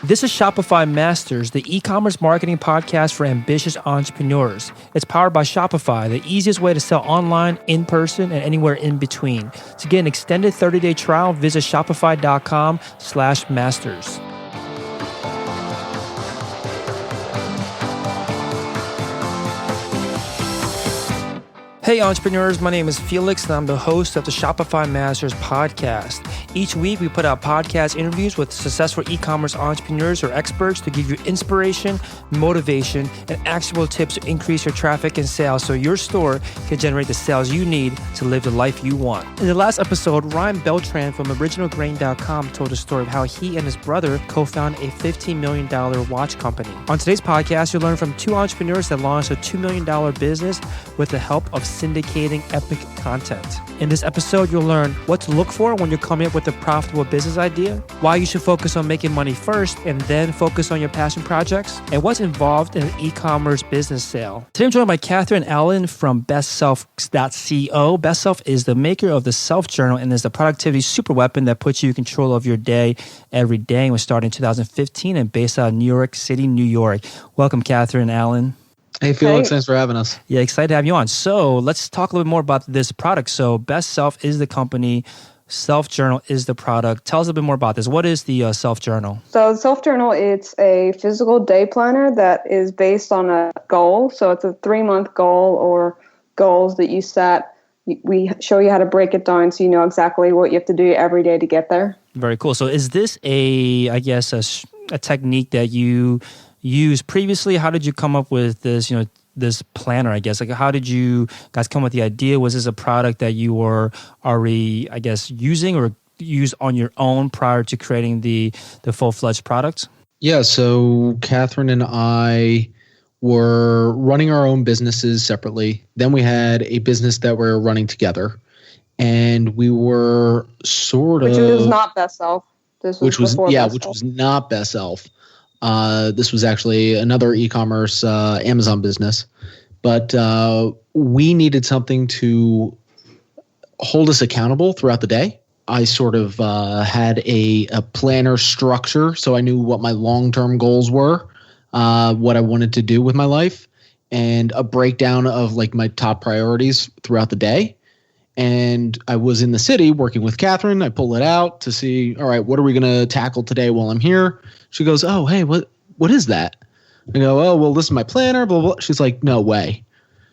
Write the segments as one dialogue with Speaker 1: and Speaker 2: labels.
Speaker 1: This is Shopify Masters, the e-commerce marketing podcast for ambitious entrepreneurs. It's powered by Shopify, the easiest way to sell online, in person, and anywhere in between. To get an extended 30-day trial, visit shopify.com/masters. Hey entrepreneurs, my name is Felix and I'm the host of the Shopify Masters podcast. Each week we put out podcast interviews with successful e-commerce entrepreneurs or experts to give you inspiration, motivation, and actionable tips to increase your traffic and sales so your store can generate the sales you need to live the life you want. In the last episode, Ryan Beltran from OriginalGrain.com told the story of how he and his brother co-founded a $15 million watch company. On today's podcast, you'll learn from two entrepreneurs that launched a $2 million business with the help of syndicating epic content. In this episode, you'll learn what to look for when you're coming up with a profitable business idea, why you should focus on making money first and then focus on your passion projects, and what's involved in an e-commerce business sale. Today I'm joined by Catherine Allen from bestself.co. Best Self is the maker of the Self Journal and is the productivity super weapon that puts you in control of your day every day. And was started in 2015 and based out of New York City, New York. Welcome, Catherine Allen.
Speaker 2: Hey, Felix, thanks for having us.
Speaker 1: Yeah, excited to have you on. So let's talk a little bit more about this product. So Best Self is the company, Self Journal is the product. Tell us a little bit more about this. What is the Self Journal?
Speaker 3: So Self Journal, it's a physical day planner that is based on a goal. So it's a 3-month goal or goals that you set. We show you how to break it down so you know exactly what you have to do every day to get there.
Speaker 1: Very cool. So is this a technique that you used previously? How did you come up with this, this planner, I guess? Like, how did you guys come with the idea? Was this a product that you were already, using or used on your own prior to creating the full-fledged product?
Speaker 2: Yeah, so Catherine and I were running our own businesses separately. Then we had a business that we were running together. And we were
Speaker 3: Which was not Best Self.
Speaker 2: Which was not Best Self. This was actually another e-commerce Amazon business, but we needed something to hold us accountable throughout the day. I sort of had a planner structure, so I knew what my long-term goals were, what I wanted to do with my life, and a breakdown of like my top priorities throughout the day. And I was in the city working with Catherine. I pull it out to see, all right, what are we going to tackle today while I'm here? She goes, oh, hey, what is that? I go, oh, well, this is my planner, blah, blah. She's like, no way.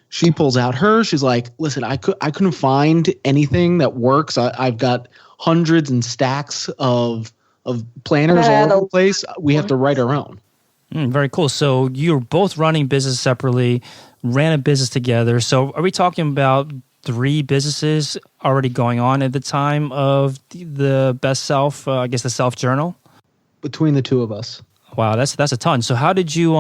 Speaker 2: She pulls out hers. She's like, listen, I couldn't find anything that works. I've got hundreds and stacks of planners all over the place. We have to write our own.
Speaker 1: Very cool. So you're both running business separately, ran a business together. So are we talking about 3 businesses already going on at the time of the Best Self, the Self Journal?
Speaker 2: Between the two of us.
Speaker 1: Wow, that's a ton. So how did you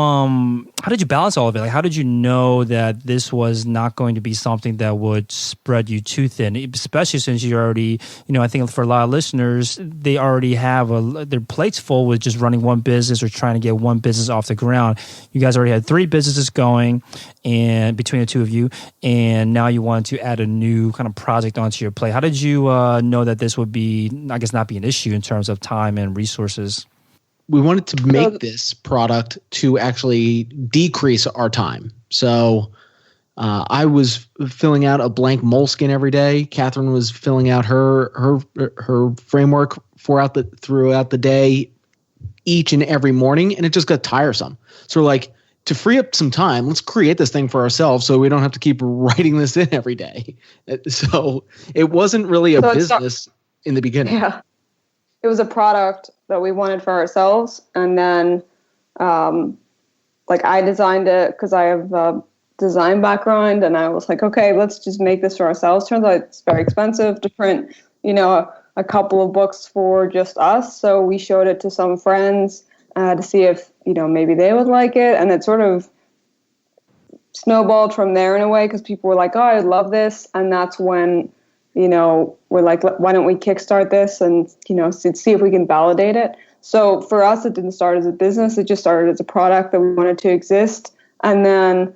Speaker 1: balance all of it? Like, how did you know that this was not going to be something that would spread you too thin? Especially since you already, I think for a lot of listeners, they already have their plates full with just running one business or trying to get one business off the ground. You guys already had 3 businesses going, and between the two of you, and now you wanted to add a new kind of project onto your plate. How did you know that this would be, not be an issue in terms of time and resources?
Speaker 2: We wanted to make this product to actually decrease our time. So I was filling out a blank Moleskine every day. Catherine was filling out her framework throughout the day, each and every morning, and it just got tiresome. So we're like, to free up some time, let's create this thing for ourselves so we don't have to keep writing this in every day. So it wasn't really a business in the beginning.
Speaker 3: Yeah. It was a product that we wanted for ourselves. And then, I designed it because I have a design background, and I was like, okay, let's just make this for ourselves. Turns out it's very expensive to print, a couple of books for just us. So we showed it to some friends to see if, maybe they would like it. And it sort of snowballed from there in a way because people were like, oh, I love this. And that's when, we're like, why don't we kickstart this and, see if we can validate it. So for us, it didn't start as a business. It just started as a product that we wanted to exist. And then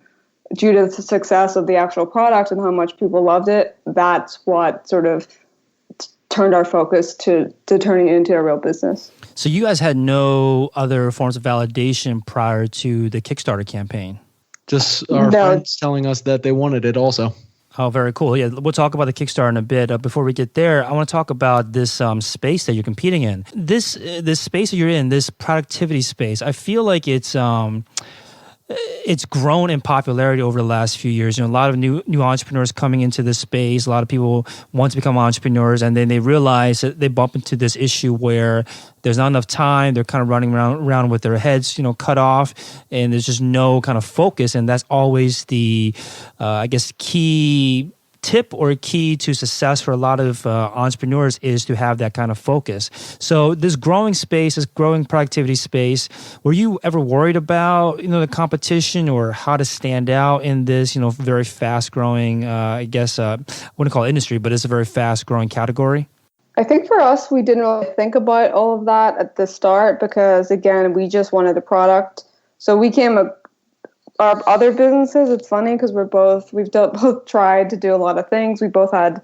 Speaker 3: due to the success of the actual product and how much people loved it, that's what sort of turned our focus to turning it into a real business.
Speaker 1: So you guys had no other forms of validation prior to the Kickstarter campaign?
Speaker 2: Just our friends telling us that they wanted it also.
Speaker 1: Oh, very cool. Yeah, we'll talk about the Kickstarter in a bit. Before we get there, I want to talk about this space that you're competing in. This space that you're in, this productivity space, I feel like it's grown in popularity over the last few years. You know, a lot of new entrepreneurs coming into this space. A lot of people want to become entrepreneurs, and then they realize that they bump into this issue where there's not enough time. They're kind of running around with their heads, cut off, and there's just no kind of focus. And that's always the, key tip or key to success for a lot of entrepreneurs is to have that kind of focus. So this growing space, this growing productivity space, were you ever worried about, the competition or how to stand out in this, very fast growing, I wouldn't call it industry, but it's a very fast growing category?
Speaker 3: I think for us, we didn't really think about all of that at the start because, again, we just wanted the product. So we our other businesses, it's funny because we've both tried to do a lot of things. We both had,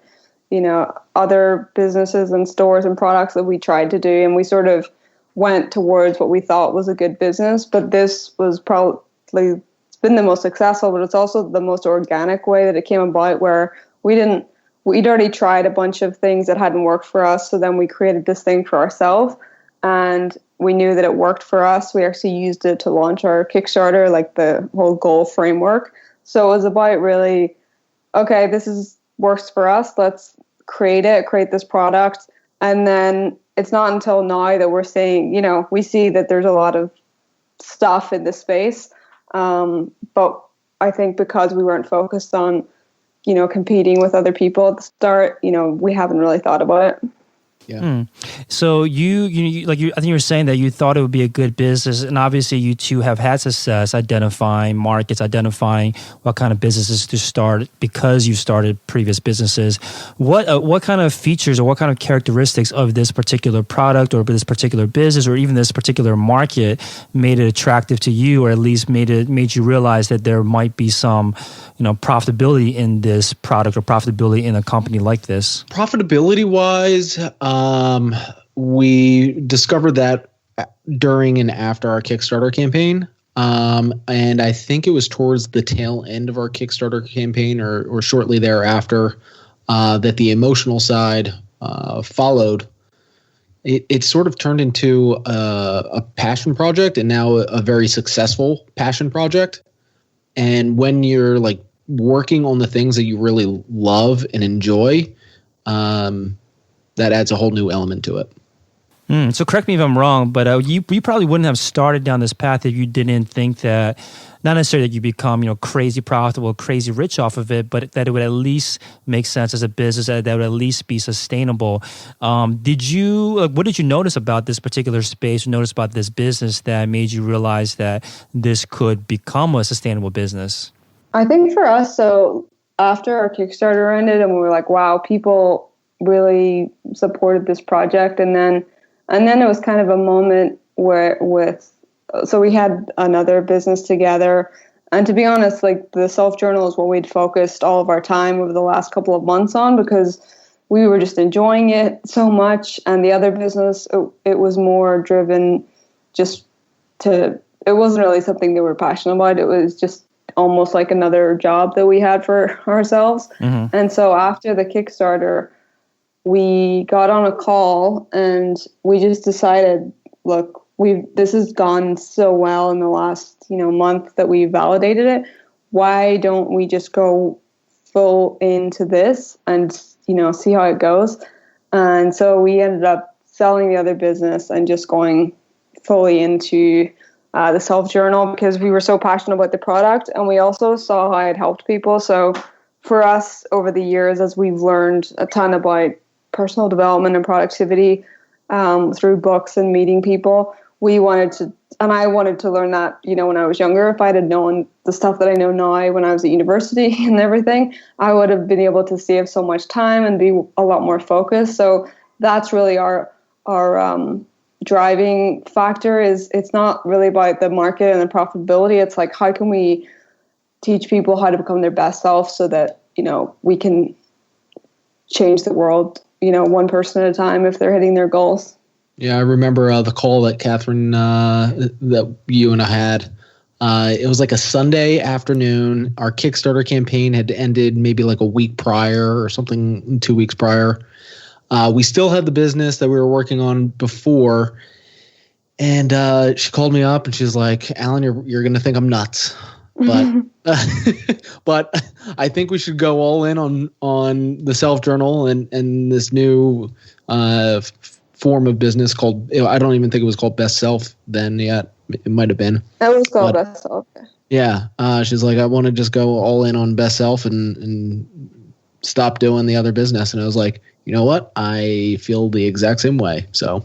Speaker 3: other businesses and stores and products that we tried to do, and we sort of went towards what we thought was a good business. But this was probably, it's been the most successful, but it's also the most organic way that it came about, where we'd already tried a bunch of things that hadn't worked for us. So then we created this thing for ourselves, and we knew that it worked for us. We actually used it to launch our Kickstarter, like the whole goal framework. So it was about really, okay, works for us. Let's create this product. And then it's not until now that we're saying, we see that there's a lot of stuff in this space. But I think because we weren't focused on, competing with other people at the start, we haven't really thought about it.
Speaker 2: Yeah.
Speaker 1: So I think you were saying that you thought it would be a good business, and obviously you two have had success identifying markets, identifying what kind of businesses to start because you started previous businesses. What kind of features or what kind of characteristics of this particular product or this particular business or even this particular market made it attractive to you, or at least made you realize that there might be some profitability in this product or profitability in a company like this?
Speaker 2: Profitability wise, we discovered that during and after our Kickstarter campaign. And I think it was towards the tail end of our Kickstarter campaign or shortly thereafter that the emotional side followed. It sort of turned into a passion project, and now a very successful passion project. And when you're like working on the things that you really love and enjoy, that adds a whole new element to it.
Speaker 1: So correct me if I'm wrong, but you probably wouldn't have started down this path if you didn't think that, not necessarily that you become crazy profitable, crazy rich off of it, but that it would at least make sense as a business, that would at least be sustainable. What did you notice about this particular space, notice about this business that made you realize that this could become a sustainable business?
Speaker 3: I think for us, so after our Kickstarter ended and we were like, wow, people really supported this project. And then it was kind of a moment so we had another business together. And to be honest, like the self-journal is what we'd focused all of our time over the last couple of months on, because we were just enjoying it so much. And the other business, it was more driven it wasn't really something that we're passionate about. It was just almost like another job that we had for ourselves. Mm-hmm. And so after the Kickstarter, we got on a call and we just decided, look, this has gone so well in the last, month that we validated it. Why don't we just go full into this and, see how it goes? And so we ended up selling the other business and just going fully into the self-journal because we were so passionate about the product, and we also saw how it helped people. So for us over the years, as we've learned a ton about personal development and productivity through books and meeting people, I wanted to learn that, when I was younger. If I had known the stuff that I know now when I was at university and everything, I would have been able to save so much time and be a lot more focused. So that's really our driving factor. Is it's not really about the market and the profitability. It's like, how can we teach people how to become their best self so that, we can change the world one person at a time if they're hitting their goals.
Speaker 2: Yeah, I remember the call that Catherine, that you and I had. It was like a Sunday afternoon. Our Kickstarter campaign had ended maybe like a week prior or something, 2 weeks prior. We still had the business that we were working on before. And she called me up and she's like, Alan, you're going to think I'm nuts. But but I think we should go all in on the self-journal and this new form of business called, I don't even think it was called Best Self then yet. It might have been.
Speaker 3: That was called Best Self.
Speaker 2: Yeah. She's like, I want to just go all in on Best Self and stop doing the other business. And I was like, you know what? I feel the exact same way. So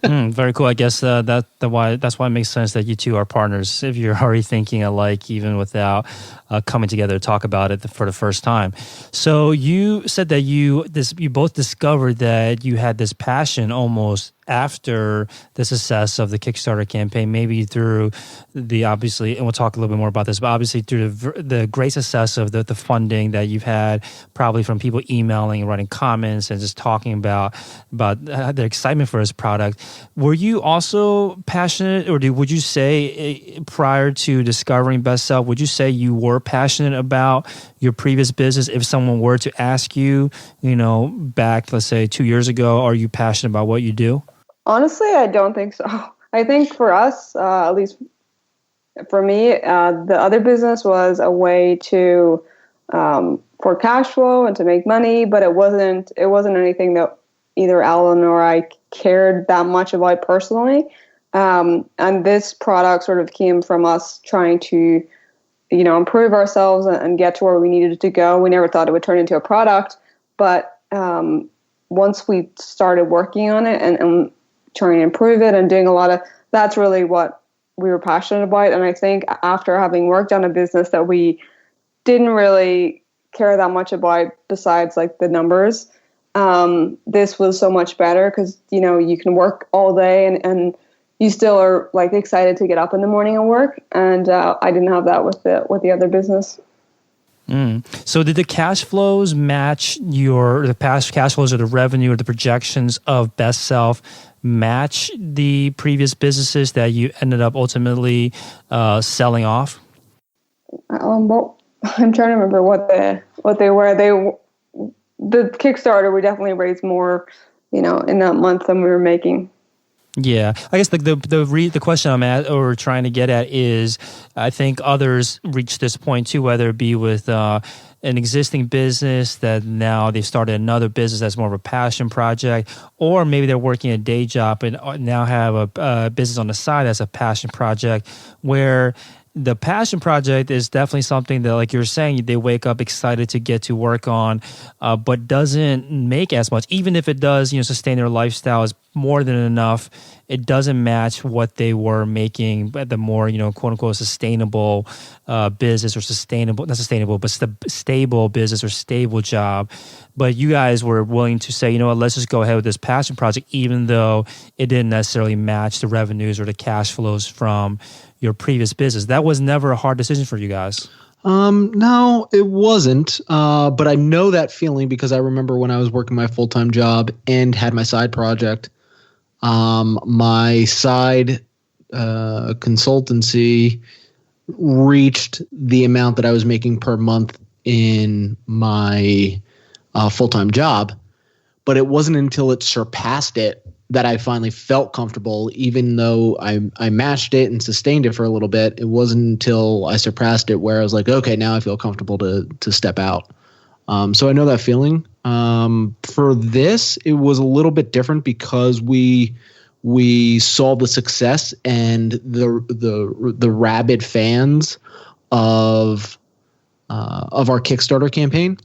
Speaker 1: very cool. I guess that's why it makes sense that you two are partners. If you're already thinking alike, even without coming together to talk about it for the first time. So you said that you both discovered that you had this passion almost after the success of the Kickstarter campaign, maybe through the obviously, and we'll talk a little bit more about this, but obviously through the great success of the funding that you've had, probably from people emailing and writing comments and just talking about their excitement for this product. Were you also passionate, or would you say prior to discovering Best Self, would you say you were passionate about your previous business? If someone were to ask you, back, let's say 2 years ago, are you passionate about what you do?
Speaker 3: Honestly, I don't think so. I think for us, at least for me, the other business was a way to for cash flow and to make money, but it wasn't anything that either Alan or I cared that much about personally. And this product sort of came from us trying to, improve ourselves and get to where we needed to go. We never thought it would turn into a product, but once we started working on it and trying to improve it and doing that's really what we were passionate about. And I think after having worked on a business that we didn't really care that much about besides like the numbers, this was so much better because, you can work all day and you still are like excited to get up in the morning and work. And I didn't have that with the other business.
Speaker 1: So did the cash flows match the past cash flows or the revenue or the projections of Best Self match the previous businesses that you ended up ultimately selling off?
Speaker 3: Well, I'm trying to remember what they were. The Kickstarter, we definitely raised more, in that month than we were making.
Speaker 1: Yeah, I guess the question I'm at or trying to get at is, I think others reach this point too, whether it be with an existing business that now they've started another business that's more of a passion project, or maybe they're working a day job and now have a business on the side that's a passion project, where the passion project is definitely something that, like you're saying, they wake up excited to get to work on, but doesn't make as much. Even if it does, sustain their lifestyle is more than enough. It doesn't match what they were making at the more, quote unquote, sustainable business or stable business or stable job. But you guys were willing to say, let's just go ahead with this passion project, even though it didn't necessarily match the revenues or the cash flows from your previous business. That was never a hard decision for you guys.
Speaker 2: No, it wasn't. But I know that feeling because I remember when I was working my full-time job and had my side project, my side consultancy reached the amount that I was making per month in my full-time job. But it wasn't until it surpassed it that I finally felt comfortable, even though I matched it and sustained it for a little bit. It wasn't until I surpassed it where I was like, okay, now I feel comfortable to step out. So I know that feeling. For this, it was a little bit different because we saw the success and the rabid fans of our Kickstarter campaign.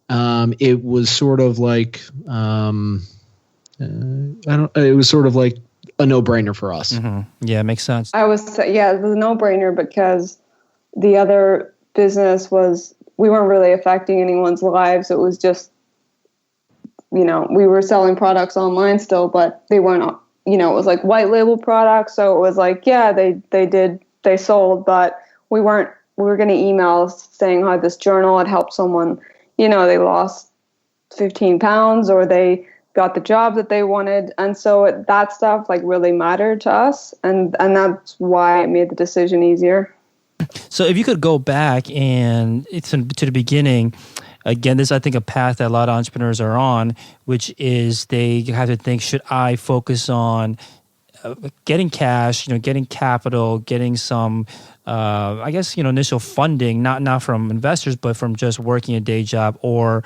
Speaker 2: It was sort of like it was sort of like a no-brainer for us.
Speaker 1: Mm-hmm. Yeah, it makes sense.
Speaker 3: It was a no-brainer because the other business we weren't really affecting anyone's lives. It was just, we were selling products online still, but they weren't, it was like white label products. So it was like, yeah, they sold, but we were getting emails saying how this journal had helped someone, they lost 15 pounds, or they got the job that they wanted. And so that stuff like really mattered to us. And that's why it made the decision easier.
Speaker 1: So if you could go back and it's to the beginning, again, this is, I think, a path that a lot of entrepreneurs are on, which is they have to think, should I focus on getting cash, getting capital, getting some, I guess, initial funding, not from investors, but from just working a day job or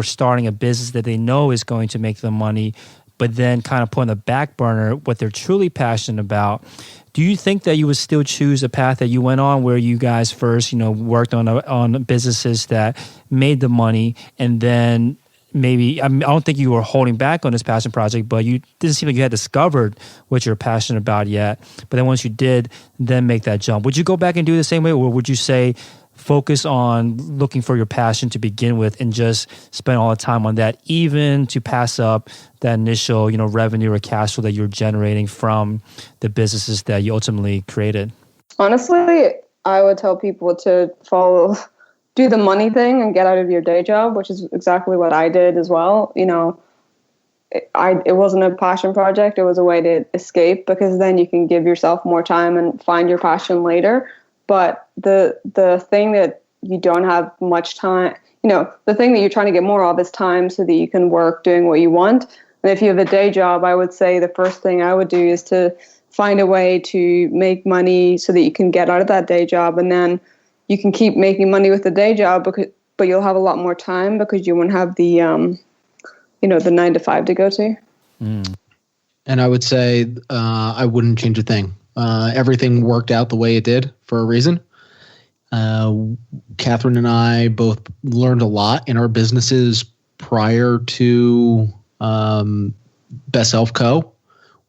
Speaker 1: starting a business that they know is going to make them money, but then kind of put on the back burner what they're truly passionate about. Do you think that you would still choose the path that you went on, where you guys first, worked on businesses that made the money, and then maybe, I don't think you were holding back on this passion project, but you didn't seem like you had discovered what you're passionate about yet. But then once you did, then make that jump. Would you go back and do the same way, or would you say focus on looking for your passion to begin with and just spend all the time on that, even to pass up that initial, revenue or cash flow that you're generating from the businesses that you ultimately created? Honestly,
Speaker 3: I would tell people to do the money thing and get out of your day job, which is exactly what I did as well. It wasn't a passion project. It was a way to escape, because then you can give yourself more time and find your passion later. But the thing that you don't have much time, the thing that you're trying to get more of is time, so that you can work doing what you want. And if you have a day job, I would say the first thing I would do is to find a way to make money so that you can get out of that day job, and then you can keep making money with the day job, but you'll have a lot more time because you won't have the the 9 to 5 to go to.
Speaker 2: Mm. And I would say I wouldn't change a thing. Everything worked out the way it did for a reason. Catherine and I both learned a lot in our businesses prior to Best Self Co.,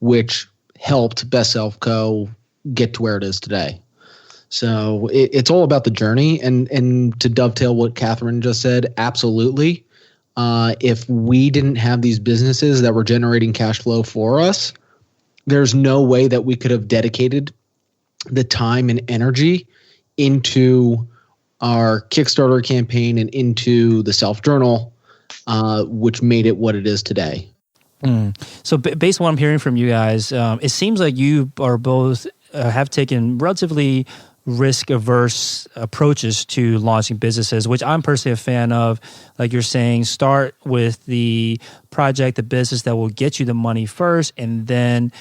Speaker 2: which helped Best Self Co. get to where it is today. So it's all about the journey. And to dovetail what Catherine just said, absolutely. If we didn't have these businesses that were generating cash flow for us, there's no way that we could have dedicated the time and energy into our Kickstarter campaign and into the Self Journal, which made it what it is today.
Speaker 1: So based on what I'm hearing from you guys, it seems like you are both have taken relatively risk-averse approaches to launching businesses, which I'm personally a fan of. Like you're saying, start with the project, the business that will get you the money first, and then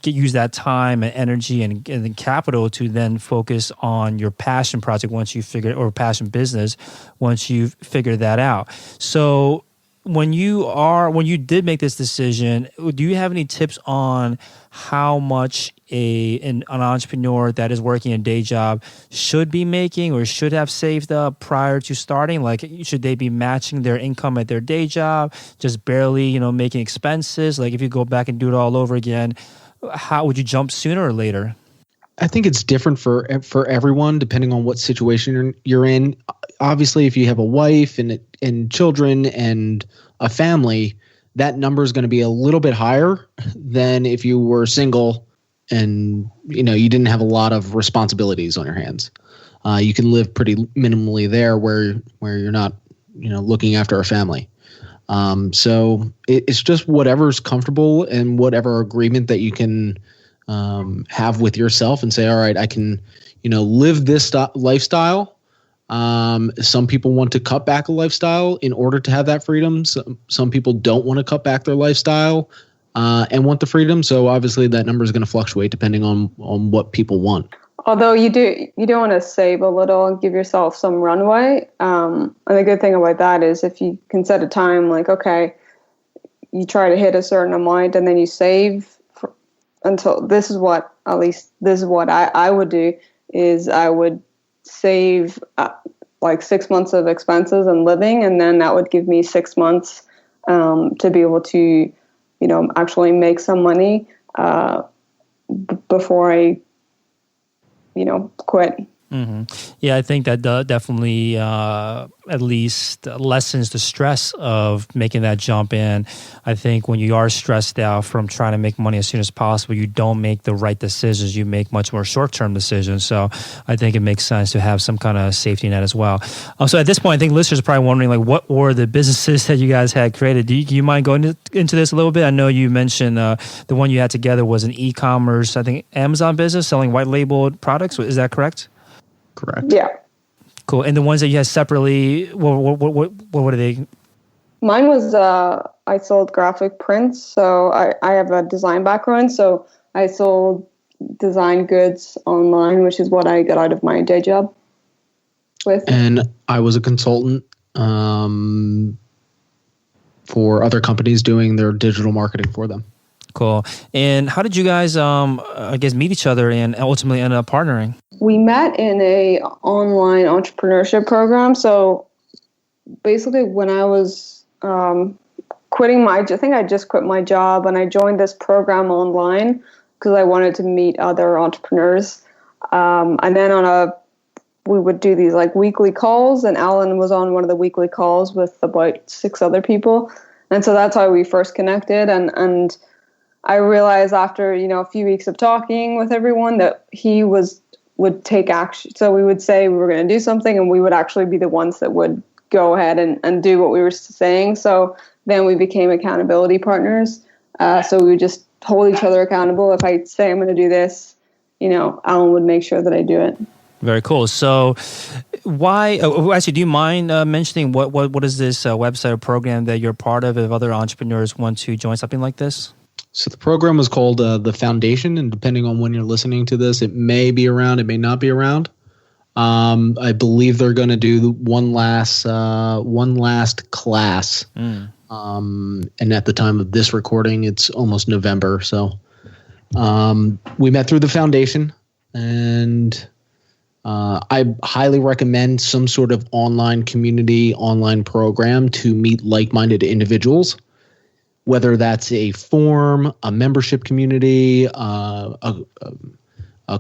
Speaker 1: use that time and energy and capital to then focus on your passion project once you figure, or passion business once you've figured that out. So when you did make this decision, do you have any tips on how much an entrepreneur that is working a day job should be making or should have saved up prior to starting? Like, should they be matching their income at their day job, just barely, making expenses? Like, if you go back and do it all over again, how would you jump sooner or later?
Speaker 2: I think it's different for everyone depending on what situation you're in. Obviously, if you have a wife and children and a family, that number is going to be a little bit higher than if you were single and you didn't have a lot of responsibilities on your hands. You can live pretty minimally there where you're not looking after a family. So it's just whatever's comfortable and whatever agreement that you can have with yourself and say, all right, I can, live this lifestyle. Some people want to cut back a lifestyle in order to have that freedom. Some people don't want to cut back their lifestyle and want the freedom. So obviously that number is going to fluctuate depending on what people want.
Speaker 3: Although you do want to save a little and give yourself some runway. And the good thing about that is if you can set a time, like, okay, you try to hit a certain amount and then you save until this is what I would do is I would save like 6 months of expenses and living, and then that would give me 6 months to be able to, actually make some money before I, quit.
Speaker 1: Yeah, I think that definitely at least lessens the stress of making that jump in. I think when you are stressed out from trying to make money as soon as possible, you don't make the right decisions. You make much more short-term decisions. So I think it makes sense to have some kind of safety net as well. So at this point, I think listeners are probably wondering, like, what were the businesses that you guys had created? Do you mind going into this a little bit? I know you mentioned the one you had together was an e-commerce, I think Amazon business selling white labeled products. Is that correct?
Speaker 2: Correct.
Speaker 3: Yeah.
Speaker 1: Cool. And the ones that you had separately, what are they?
Speaker 3: Mine was I sold graphic prints. So I have a design background. So I sold design goods online, which is what I got out of my day job with.
Speaker 2: And I was a consultant for other companies doing their digital marketing for them.
Speaker 1: Cool. And how did you guys, I guess, meet each other and ultimately end up partnering?
Speaker 3: We met in a online entrepreneurship program. So basically, when I was quitting I think I just quit my job, and I joined this program online because I wanted to meet other entrepreneurs. And then we would do these like weekly calls, and Alan was on one of the weekly calls with about 6 other people. And so that's how we first connected. And I realized after, a few weeks of talking with everyone that he would take action. So we would say we were going to do something, and we would actually be the ones that would go ahead and do what we were saying. So then we became accountability partners. So we would just hold each other accountable. If I say I'm going to do this, Alan would make sure that I do it.
Speaker 1: Very cool. So why, actually, do you mind mentioning what is this website or program that you're part of if other entrepreneurs want to join something like this?
Speaker 2: So the program was called The Foundation, and depending on when you're listening to this, it may be around, it may not be around. I believe they're going to do one last class. And at the time of this recording, it's almost November. So we met through the foundation, and I highly recommend some sort of online community, online program to meet like-minded individuals. Whether that's a forum, a membership community, a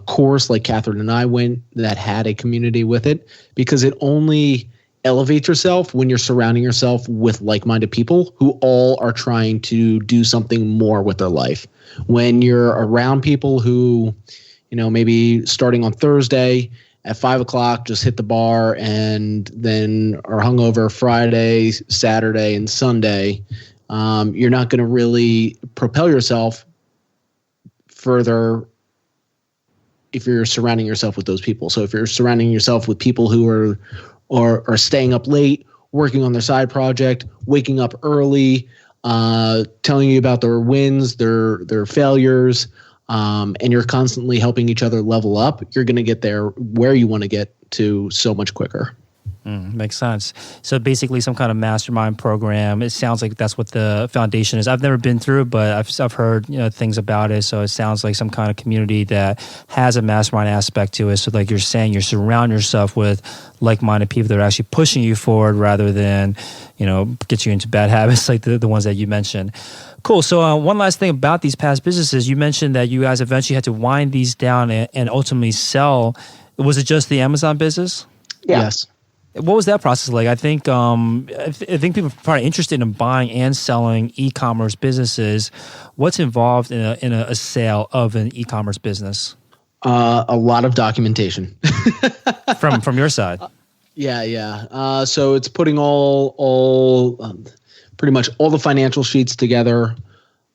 Speaker 2: course like Catherine and I went that had a community with it, because it only elevates yourself when you're surrounding yourself with like-minded people who all are trying to do something more with their life. When you're around people who, maybe starting on Thursday at 5:00, just hit the bar and then are hungover Friday, Saturday, and Sunday, you're not going to really propel yourself further if you're surrounding yourself with those people. So if you're surrounding yourself with people who are staying up late, working on their side project, waking up early, telling you about their wins, their failures, and you're constantly helping each other level up, you're going to get there where you want to get to so much quicker.
Speaker 1: Makes sense. So basically some kind of mastermind program. It sounds like that's what the foundation is. I've never been through it, but I've heard things about it. So it sounds like some kind of community that has a mastermind aspect to it. So like you're saying, you're surrounding yourself with like-minded people that are actually pushing you forward rather than, get you into bad habits like the ones that you mentioned. Cool. So one last thing about these past businesses, you mentioned that you guys eventually had to wind these down and ultimately sell. Was it just the Amazon business?
Speaker 3: Yeah.
Speaker 2: Yes.
Speaker 1: What was that process like? I think people are probably interested in buying and selling e-commerce businesses. What's involved in a sale of an e-commerce business?
Speaker 2: A lot of documentation
Speaker 1: from your side.
Speaker 2: Yeah. So it's putting all pretty much all the financial sheets together,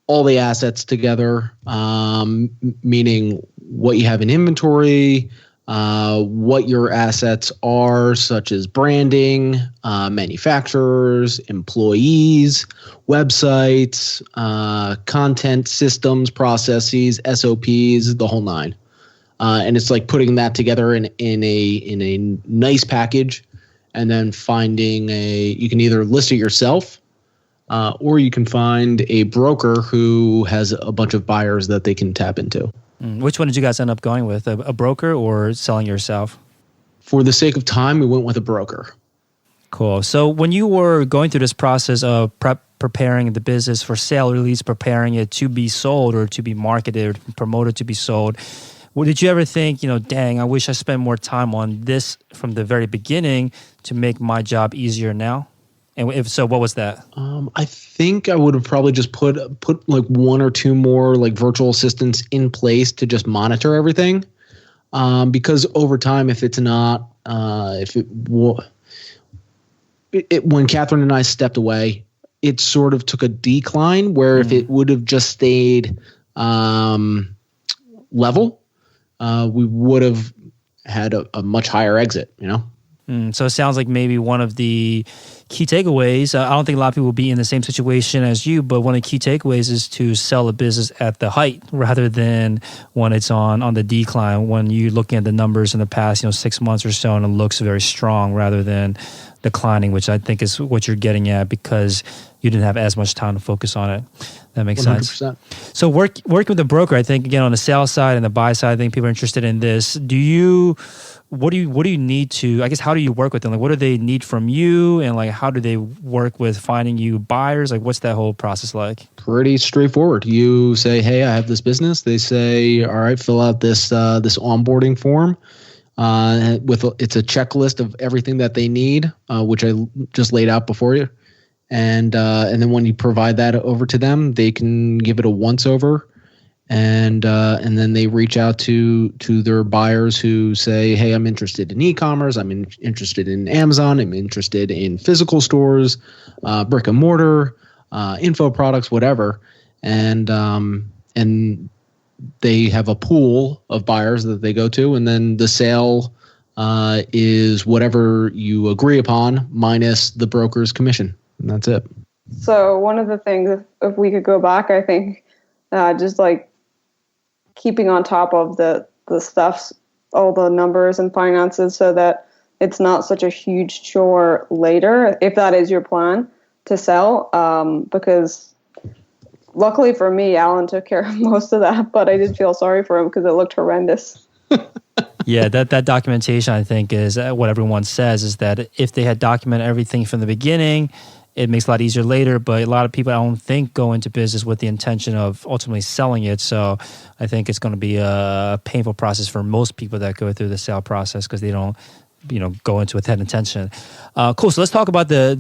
Speaker 2: all the assets together, meaning what you have in inventory, what your assets are, such as branding, manufacturers, employees, websites, content systems, processes, SOPs, the whole nine. And it's like putting that together in a nice package, and then you can either list it yourself, or you can find a broker who has a bunch of buyers that they can tap into.
Speaker 1: Which one did you guys end up going with? A broker or selling yourself?
Speaker 2: For the sake of time, we went with a broker.
Speaker 1: Cool. So when you were going through this process of preparing the business for sale, or at least preparing it to be sold or to be marketed or promoted to be sold, Well, did you ever think, dang, I wish I spent more time on this from the very beginning to make my job easier now? And if so, what was that?
Speaker 2: I think I would have probably just put like one or two more like virtual assistants in place to just monitor everything. Because over time, if it's not, when Catherine and I stepped away, it sort of took a decline where if it would have just stayed level, we would have had a much higher exit,
Speaker 1: So it sounds like maybe one of the key takeaways, I don't think a lot of people will be in the same situation as you, but one of the key takeaways is to sell a business at the height rather than when it's on the decline, when you're looking at the numbers in the past 6 months or so and it looks very strong rather than declining, which I think is what you're getting at because you didn't have as much time to focus on it. That makes
Speaker 2: 100%.
Speaker 1: sense. So working with a broker, I think, again, on the sales side and the buy side, I think people are interested in this. What do you need to, I guess, how do you work with them? Like, what do they need from you? And like, how do they work with finding you buyers? Like, what's that whole process like?
Speaker 2: Pretty straightforward. You say, hey, I have this business. They say, all right, fill out this onboarding form. It's a checklist of everything that they need, which I just laid out before you. And then when you provide that over to them, they can give it a once over. And then they reach out to their buyers who say, hey, I'm interested in e-commerce. I'm interested in Amazon. I'm interested in physical stores, brick and mortar, info products, whatever. And they have a pool of buyers that they go to. And then the sale is whatever you agree upon minus the broker's commission. And that's it.
Speaker 3: So one of the things, if we could go back, I think just like keeping on top of the stuff, all the numbers and finances so that it's not such a huge chore later, if that is your plan to sell. Because luckily for me, Alan took care of most of that, but I did feel sorry for him because it looked horrendous.
Speaker 1: Yeah, that documentation, I think, is what everyone says, is that if they had documented everything from the beginning, it makes it a lot easier later, but a lot of people, I don't think, go into business with the intention of ultimately selling it. So I think it's going to be a painful process for most people that go through the sale process because they don't, go into it with that intention. Cool. So let's talk about the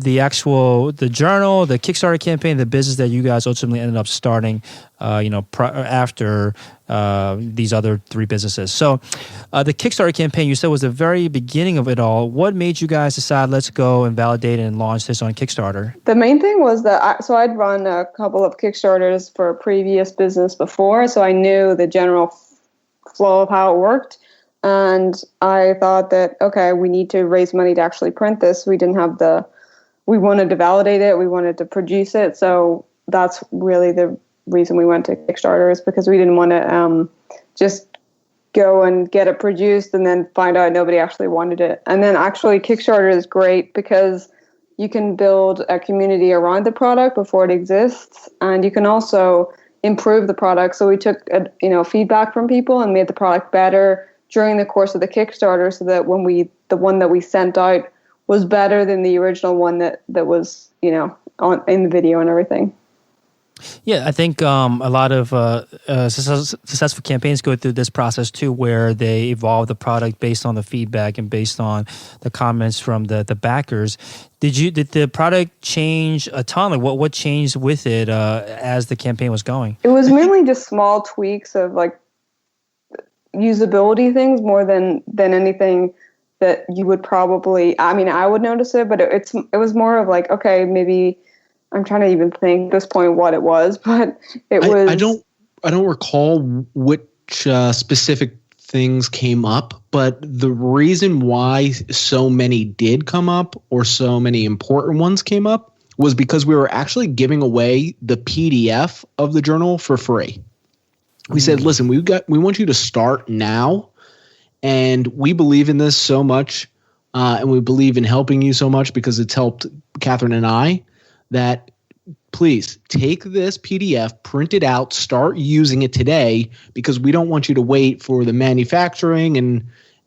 Speaker 1: journal, the Kickstarter campaign, the business that you guys ultimately ended up starting, after these other three businesses. So the Kickstarter campaign, you said, was the very beginning of it all. What made you guys decide, let's go and validate and launch this on Kickstarter?
Speaker 3: The main thing was that I'd run a couple of Kickstarters for a previous business before, so I knew the general flow of how it worked. And I thought that, okay, we need to raise money to actually print this. We wanted to validate it. We wanted to produce it. So that's really the reason we went to Kickstarter, is because we didn't want to just go and get it produced and then find out nobody actually wanted it. And then actually Kickstarter is great because you can build a community around the product before it exists. And you can also improve the product. So we took feedback from people and made the product better during the course of the Kickstarter, so that the one that we sent out was better than the original one that was, in the video and everything.
Speaker 1: Yeah, I think a lot of successful campaigns go through this process too, where they evolve the product based on the feedback and based on the comments from the backers. Did the product change a ton? Like what changed with it as the campaign was going? It was
Speaker 3: mainly just small tweaks of like usability things more than anything that you would probably, I would notice it, but it was more of like, okay, maybe I'm trying to even think at this point what it was, but was.
Speaker 2: I don't recall which specific things came up, but the reason why so many did come up, or so many important ones came up, was because we were actually giving away the PDF of the journal for free. We said, listen, we want you to start now, and we believe in this so much, and we believe in helping you so much because it's helped Catherine and I, that please take this PDF, print it out, start using it today, because we don't want you to wait for the manufacturing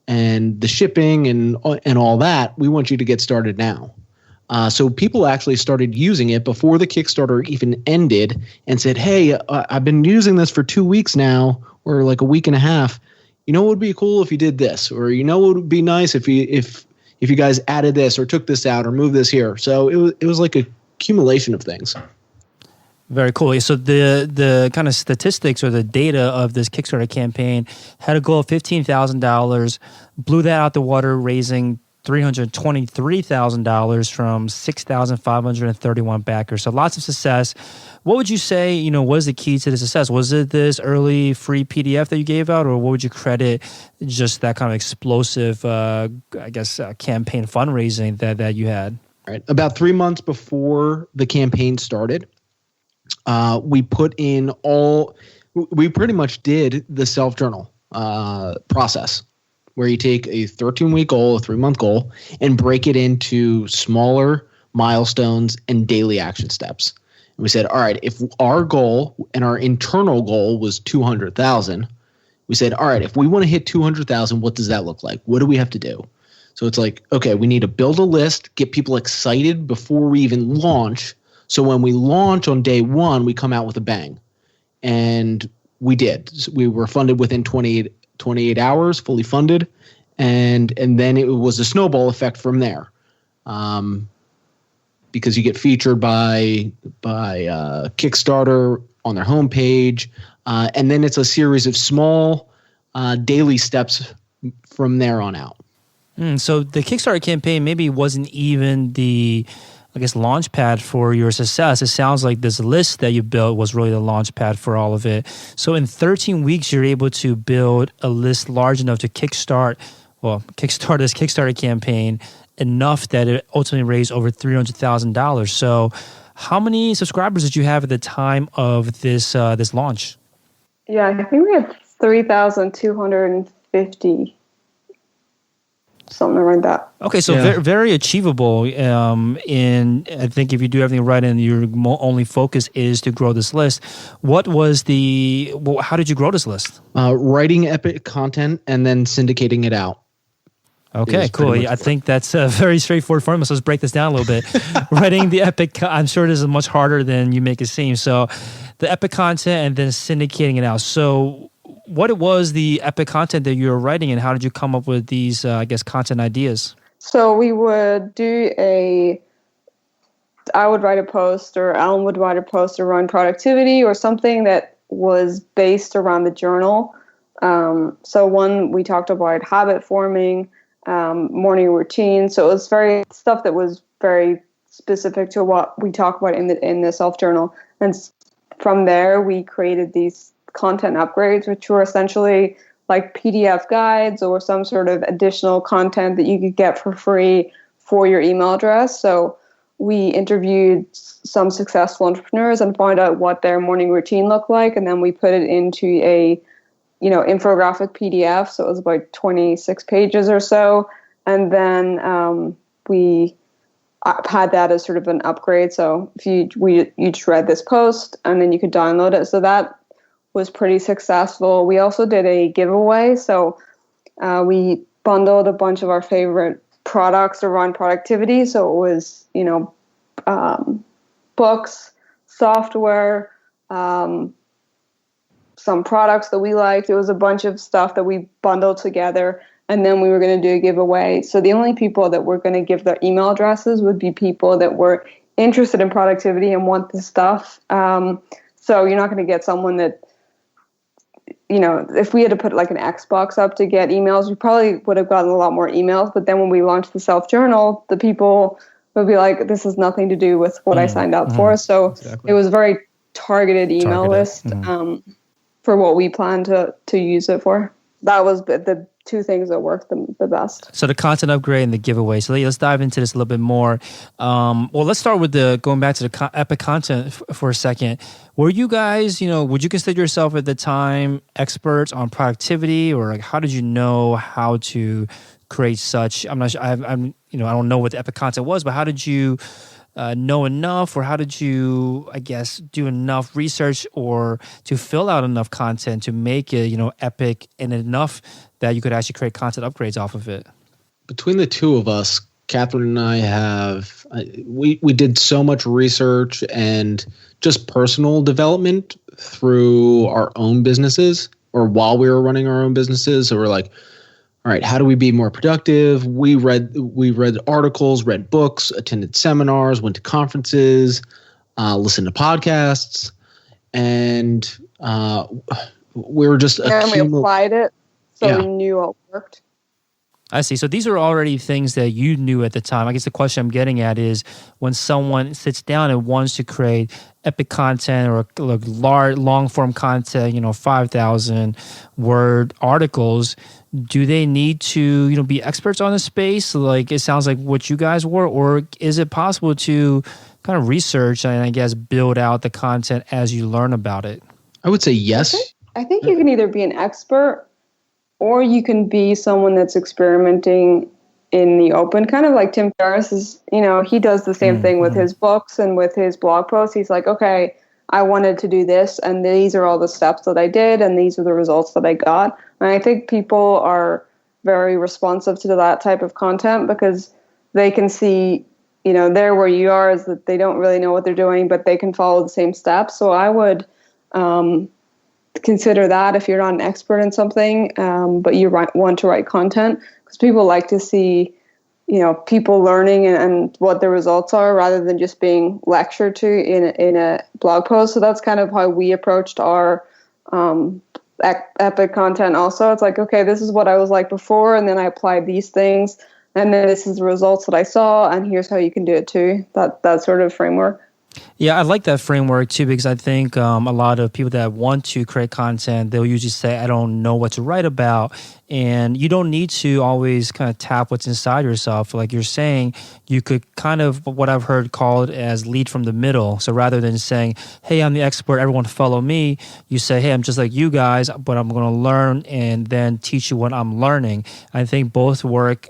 Speaker 2: and the shipping and all that. We want you to get started now. So people actually started using it before the Kickstarter even ended and said, hey, I've been using this for 2 weeks now, or like a week and a half. you know what would be cool if you did this, or you know what would be nice if you guys added this or took this out or moved this here. So it was like a accumulation of things.
Speaker 1: Very cool. So the kind of statistics or the data of this Kickstarter campaign had a goal of $15,000, blew that out the water, raising $323,000 from 6,531 backers. So lots of success. What would you say, was the key to the success? Was it this early free PDF that you gave out, or what would you credit just that kind of explosive, campaign fundraising that you had?
Speaker 2: Right. About 3 months before the campaign started, we pretty much did the self-journal process, where you take a 13-week goal, a 3-month goal, and break it into smaller milestones and daily action steps. And we said, all right, if our goal and our internal goal was 200,000, we said, all right, if we want to hit 200,000, what does that look like? What do we have to do? So it's like, okay, we need to build a list, get people excited before we even launch. So when we launch on day one, we come out with a bang. And we did. We were funded within 28 hours, fully funded. And then it was a snowball effect from there. Because you get featured by Kickstarter on their homepage. And then it's a series of small daily steps from there on out.
Speaker 1: So the Kickstarter campaign maybe wasn't even the, launch pad for your success. It sounds like this list that you built was really the launch pad for all of it. So in 13 weeks, you're able to build a list large enough to kickstart this Kickstarter campaign enough that it ultimately raised over $300,000. So how many subscribers did you have at the time of this launch?
Speaker 3: Yeah, I think we had 3,250. Something like that.
Speaker 1: Okay, so very, very achievable. And I think if you do everything right and your only focus is to grow this list, how did you grow this list?
Speaker 2: Writing epic content and then syndicating it out.
Speaker 1: Okay, cool. I think that's a very straightforward formula. So let's break this down a little bit. Writing the epic, I'm sure this is much harder than you make it seem. So the epic content and then syndicating it out. So what was the epic content that you were writing, and how did you come up with these, content ideas?
Speaker 3: So we would I would write a post, or Alan would write a post around productivity or something that was based around the journal. So we talked about habit forming, morning routine. So it was very stuff that was very specific to what we talk about in the self-journal. And from there, we created these content upgrades, which were essentially like PDF guides or some sort of additional content that you could get for free for your email address. So we interviewed some successful entrepreneurs and found out what their morning routine looked like, and then we put it into a infographic PDF. So it was about 26 pages or so, and then we had that as sort of an upgrade. So if you just read this post and then you could download it. So that was pretty successful. We also did a giveaway. So we bundled a bunch of our favorite products around productivity. So it was, books, software, some products that we liked. It was a bunch of stuff that we bundled together. And then we were going to do a giveaway. So the only people that were going to give their email addresses would be people that were interested in productivity and want the stuff. So you're not going to get someone that, if we had to put like an Xbox up to get emails, we probably would have gotten a lot more emails. But then when we launched the self-journal, the people would be like, this has nothing to do with what I signed up for. So It was a very targeted email list for what we planned to use it for. That was the two things that worked the best.
Speaker 1: So the content upgrade and the giveaway. So let's dive into this a little bit more. Let's start with going back to the epic content for a second. Were you guys, would you consider yourself at the time experts on productivity, or how did you know how to create such? I'm not sure. I don't know what the epic content was, but how did you know enough, or how did you, do enough research or to fill out enough content to make it, epic and enough that you could actually create content upgrades off of it?
Speaker 2: Between the two of us, Catherine and I we did so much research and just personal development through our own businesses or while we were running our own businesses. So we're like, all right, how do we be more productive? We read articles, read books, attended seminars, went to conferences, listened to podcasts, and we were just
Speaker 3: and we applied it, so we knew it worked.
Speaker 1: I see. So these are already things that you knew at the time. I guess the question I'm getting at is when someone sits down and wants to create epic content or large, long-form content, 5,000 word articles, do they need to, be experts on the space? Like it sounds like what you guys were, or is it possible to kind of research and I guess build out the content as you learn about it?
Speaker 2: I would say yes.
Speaker 3: I think you can either be an expert or you can be someone that's experimenting in the open, kind of like Tim Ferriss is, he does the same thing with his books and with his blog posts. He's like, okay, I wanted to do this, and these are all the steps that I did, and these are the results that I got. And I think people are very responsive to that type of content because they can see, there where you are is that they don't really know what they're doing, but they can follow the same steps. So I would consider that if you're not an expert in something, but you want to write content, because people like to see, people learning and what the results are rather than just being lectured to in a blog post. So that's kind of how we approached our epic content also. It's like, okay, this is what I was like before, and then I applied these things, and then this is the results that I saw, and here's how you can do it too. That sort of framework.
Speaker 1: Yeah, I like that framework too, because I think a lot of people that want to create content, they'll usually say, I don't know what to write about. And you don't need to always kind of tap what's inside yourself. Like you're saying, you could kind of, what I've heard called as lead from the middle. So rather than saying, hey, I'm the expert, everyone follow me, you say, hey, I'm just like you guys, but I'm going to learn and then teach you what I'm learning. I think both work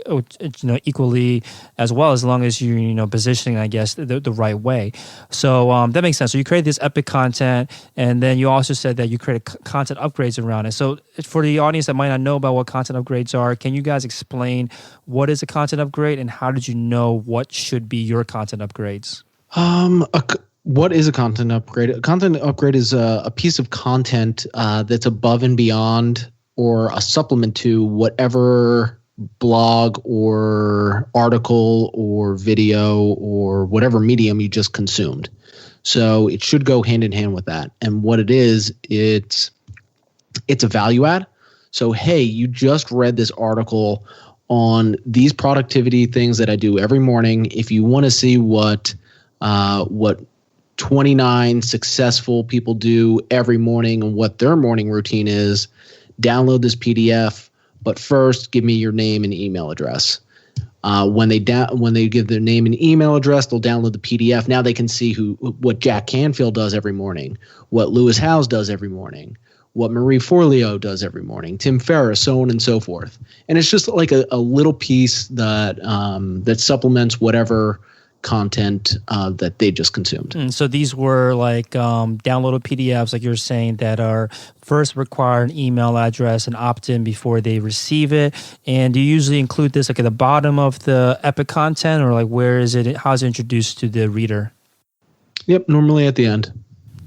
Speaker 1: equally as well, as long as you positioning, I guess, the right way. So that makes sense. So you create this epic content, and then you also said that you created content upgrades around it. So for the audience that might not know about what content upgrades are, can you guys explain what is a content upgrade and how did you know what should be your content upgrades?
Speaker 2: What is a content upgrade? A content upgrade is a piece of content that's above and beyond or a supplement to whatever blog or article or video or whatever medium you just consumed. So it should go hand in hand with that. And what it is, it's a value add. So, hey, you just read this article on these productivity things that I do every morning. If you want to see what 29 successful people do every morning and what their morning routine is, download this PDF. But first, give me your name and email address. When they give their name and email address, they'll download the PDF. Now they can see what Jack Canfield does every morning, what Lewis Howes does every morning, what Marie Forleo does every morning, Tim Ferriss, so on and so forth. And it's just like a little piece that supplements whatever content that they just consumed.
Speaker 1: So these were like downloaded PDFs, like you're saying, that are first require an email address and opt-in before they receive it. And do you usually include this like at the bottom of the epic content, or like where is it? How is it introduced to the reader?
Speaker 2: Yep, normally at the end.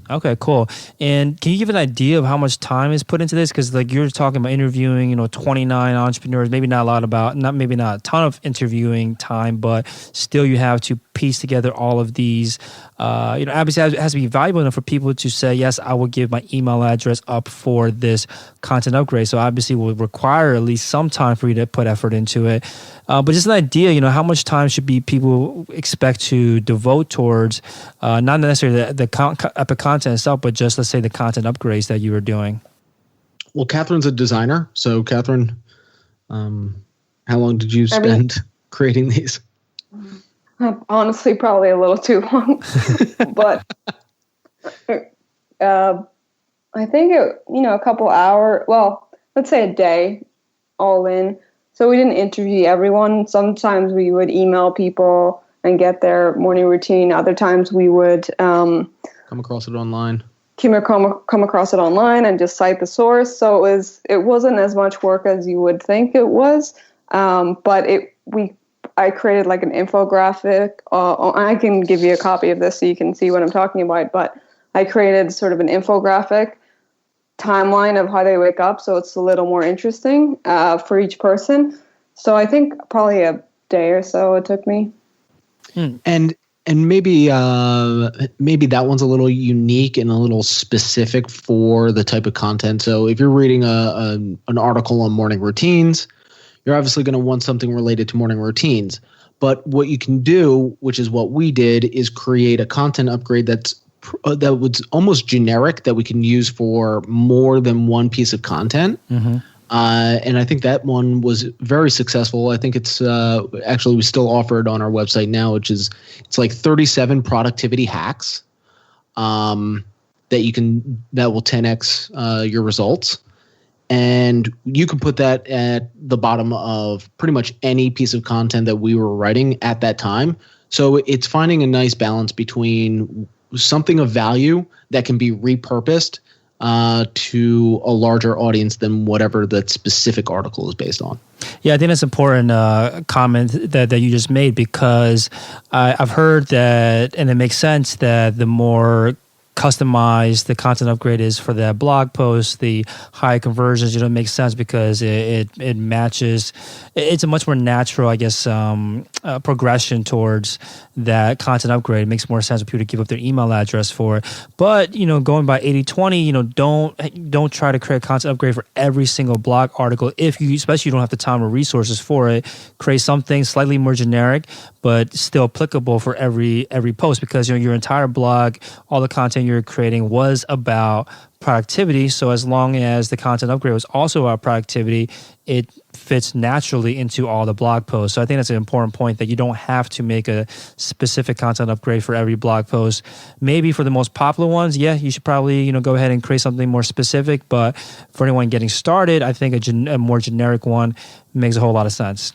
Speaker 1: Okay, cool. And can you give an idea of how much time is put into this? Because like you're talking about interviewing, 29 entrepreneurs, maybe not a ton of interviewing time, but still you have to piece together all of these. Obviously it has to be valuable enough for people to say, yes, I will give my email address up for this content upgrade. So obviously it will require at least some time for you to put effort into it. But just an idea, how much time should people expect to devote towards, not necessarily the epic content itself, but just, let's say, the content upgrades that you were doing?
Speaker 2: Well, Catherine's a designer. So, Catherine, how long did you spend creating these?
Speaker 3: Honestly, probably a little too long. But I think a couple hours, well, let's say a day all in. So we didn't interview everyone. Sometimes we would email people and get their morning routine. Other times we would
Speaker 2: come across it online.
Speaker 3: Come across it online and just cite the source. So it wasn't as much work as you would think it was. But I created like an infographic. I can give you a copy of this so you can see what I'm talking about. But I created sort of an infographic timeline of how they wake up, so it's a little more interesting for each person. So I think probably a day or so it took me.
Speaker 2: And maybe that one's a little unique and a little specific for the type of content. So if you're reading an article on morning routines, you're obviously going to want something related to morning routines. But what you can do, which is what we did, is create a content upgrade that was almost generic that we can use for more than one piece of content. Mm-hmm. And I think that one was very successful. I think it's actually we still offer it on our website now, which is it's like 37 productivity hacks that will 10x your results. And you can put that at the bottom of pretty much any piece of content that we were writing at that time. So it's finding a nice balance between something of value that can be repurposed to a larger audience than whatever that specific article is based on.
Speaker 1: Yeah, I think that's an important comment that you just made, because I've heard that, and it makes sense that the more customized the content upgrade is for that blog post, the high conversions, it makes sense because it matches. It's a much more natural, I guess, progression towards that content upgrade. It makes more sense for people to give up their email address for it. But, going by 80-20, don't try to create a content upgrade for every single blog article. Especially you don't have the time or resources for it, create something slightly more generic, but still applicable for every post, because your entire blog, all the content you're creating was about productivity. So as long as the content upgrade was also about productivity, it fits naturally into all the blog posts. So I think that's an important point, that you don't have to make a specific content upgrade for every blog post. Maybe for the most popular ones, you should probably go ahead and create something more specific. But for anyone getting started, I think a more generic one makes a whole lot of sense.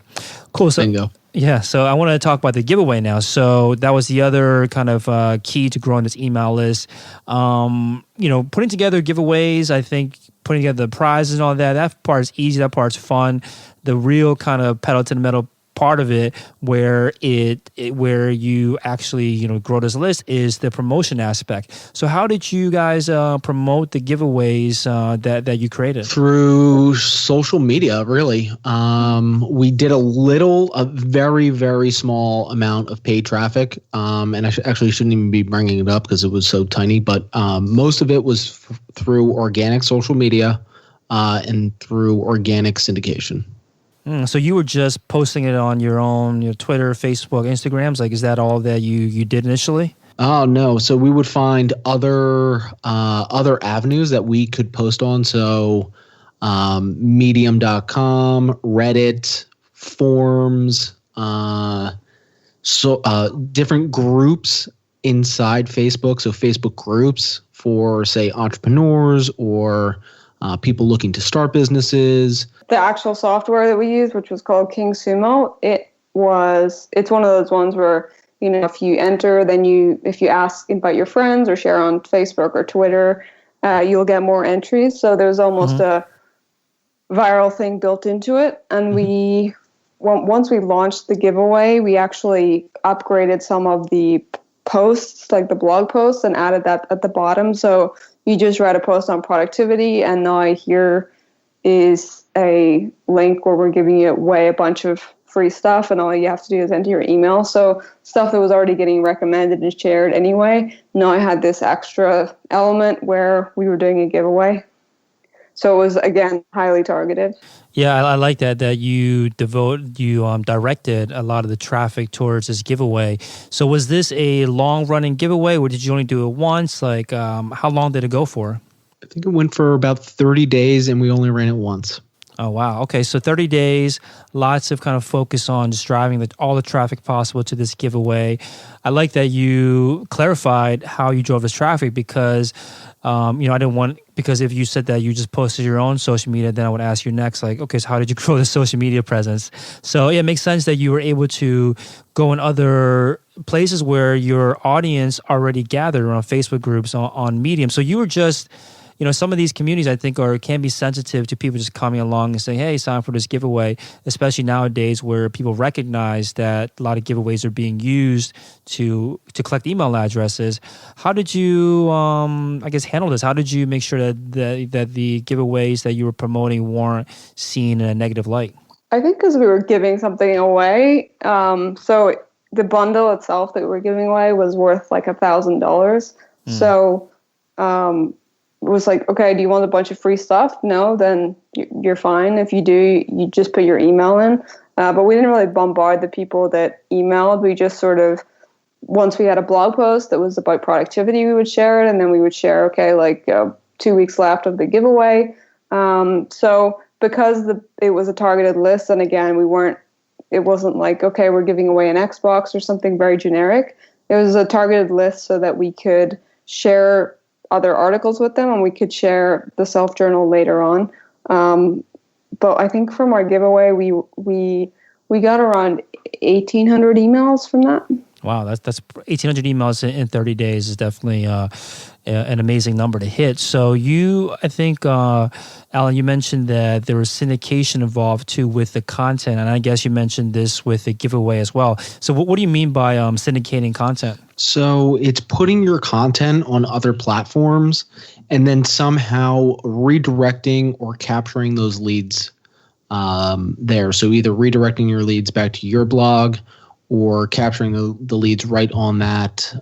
Speaker 1: Cool. So,
Speaker 2: bingo.
Speaker 1: Yeah, so I want to talk about the giveaway now. So that was the other kind of key to growing this email list. Putting together giveaways, I think putting together the prizes and all that part is easy, that part's fun. The real kind of pedal to the metal part of it, where you actually grow this list, is the promotion aspect. So how did you guys promote the giveaways that you created?
Speaker 2: Through social media, really. We did a very, very small amount of paid traffic, and I actually shouldn't even be bringing it up because it was so tiny, but most of it was through organic social media and through organic syndication.
Speaker 1: So you were just posting it on your own, Twitter, Facebook, Instagrams? Like, is that all that you did initially?
Speaker 2: Oh, no. So we would find other avenues that we could post on. So medium.com, Reddit, forums, different groups inside Facebook. So Facebook groups for, say, entrepreneurs or people looking to start businesses.
Speaker 3: The actual software that we used, which was called King Sumo, it's one of those ones where, if you enter, then if you invite your friends or share on Facebook or Twitter, you'll get more entries. So there's almost a viral thing built into it. And once we launched the giveaway, we actually upgraded some of the posts, like the blog posts, and added that at the bottom. So you just write a post on productivity, and now here is a link where we're giving you away a bunch of free stuff, and all you have to do is enter your email. So stuff that was already getting recommended and shared anyway, now I had this extra element where we were doing a giveaway. So it was, again, highly targeted.
Speaker 1: Yeah, I like that you directed a lot of the traffic towards this giveaway. So was this a long-running giveaway, or did you only do it once? Like, how long did it go for?
Speaker 2: I think it went for about 30 days, and we only ran it once.
Speaker 1: Oh, wow. Okay, so 30 days, lots of kind of focus on just driving all the traffic possible to this giveaway. I like that you clarified how you drove this traffic, because I didn't want, because if you said that you just posted your own social media, then I would ask you next, like, okay, so how did you grow the social media presence? So yeah, it makes sense that you were able to go in other places where your audience already gathered, around Facebook groups, on Medium. So you were just, some of these communities I think can be sensitive to people just coming along and saying, hey, sign up for this giveaway, especially nowadays where people recognize that a lot of giveaways are being used to collect email addresses. How did you, handle this? How did you make sure that the giveaways that you were promoting weren't seen in a negative light?
Speaker 3: I think because we were giving something away. So the bundle itself that we were giving away was worth like $1,000. So it was like, okay, do you want a bunch of free stuff? No, then you're fine. If you do, you just put your email in. But we didn't really bombard the people that emailed. We just sort of, once we had a blog post that was about productivity, we would share it. And then we would share, 2 weeks left of the giveaway. So because it was a targeted list, and again, it wasn't like, okay, we're giving away an Xbox or something very generic. It was a targeted list so that we could share other articles with them and we could share the self-journal later on. But I think from our giveaway, we got around 1,800 emails from that.
Speaker 1: Wow, that's 1,800 emails in 30 days is definitely an amazing number to hit. So I think, Alan, you mentioned that there was syndication involved too with the content, and I guess you mentioned this with the giveaway as well. So what do you mean by syndicating content?
Speaker 2: So it's putting your content on other platforms and then somehow redirecting or capturing those leads there. So either redirecting your leads back to your blog or capturing the leads right on that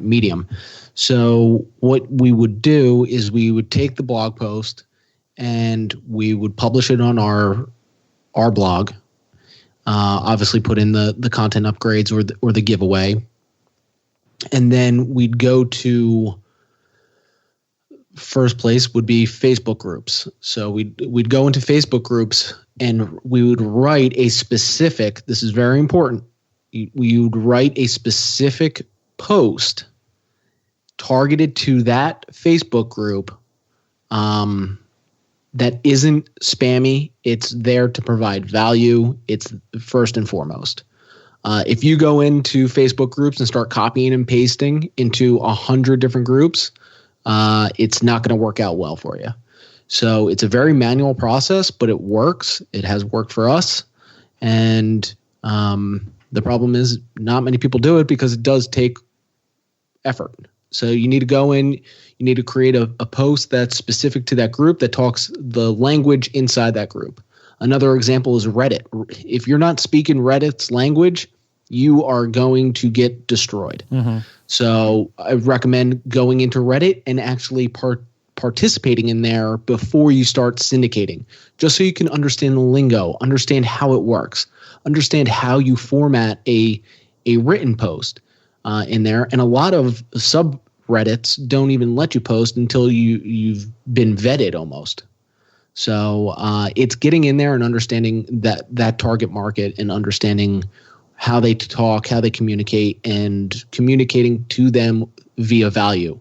Speaker 2: medium. So what we would do is we would take the blog post and we would publish it on our blog. Obviously, put in the content upgrades or the giveaway, and then we'd go to first place would be Facebook groups. So we'd go into Facebook groups and we would write a specific. This is very important. We would write a specific post targeted to that Facebook group that isn't spammy. It's there to provide value. It's first and foremost. If you go into Facebook groups and start copying and pasting into 100 different groups, it's not going to work out well for you. So it's a very manual process, but it works. It has worked for us. And the problem is not many people do it because it does take effort. So you need to go in, you need to create a post that's specific to that group that talks the language inside that group. Another example is Reddit. If you're not speaking Reddit's language, you are going to get destroyed. Mm-hmm. So I recommend going into Reddit and actually participating in there before you start syndicating, just so you can understand the lingo, understand how it works, understand how you format a written post in there. And a lot of subreddits don't even let you post until you've been vetted almost. So it's getting in there and understanding that target market and understanding how they talk, how they communicate, and communicating to them via value.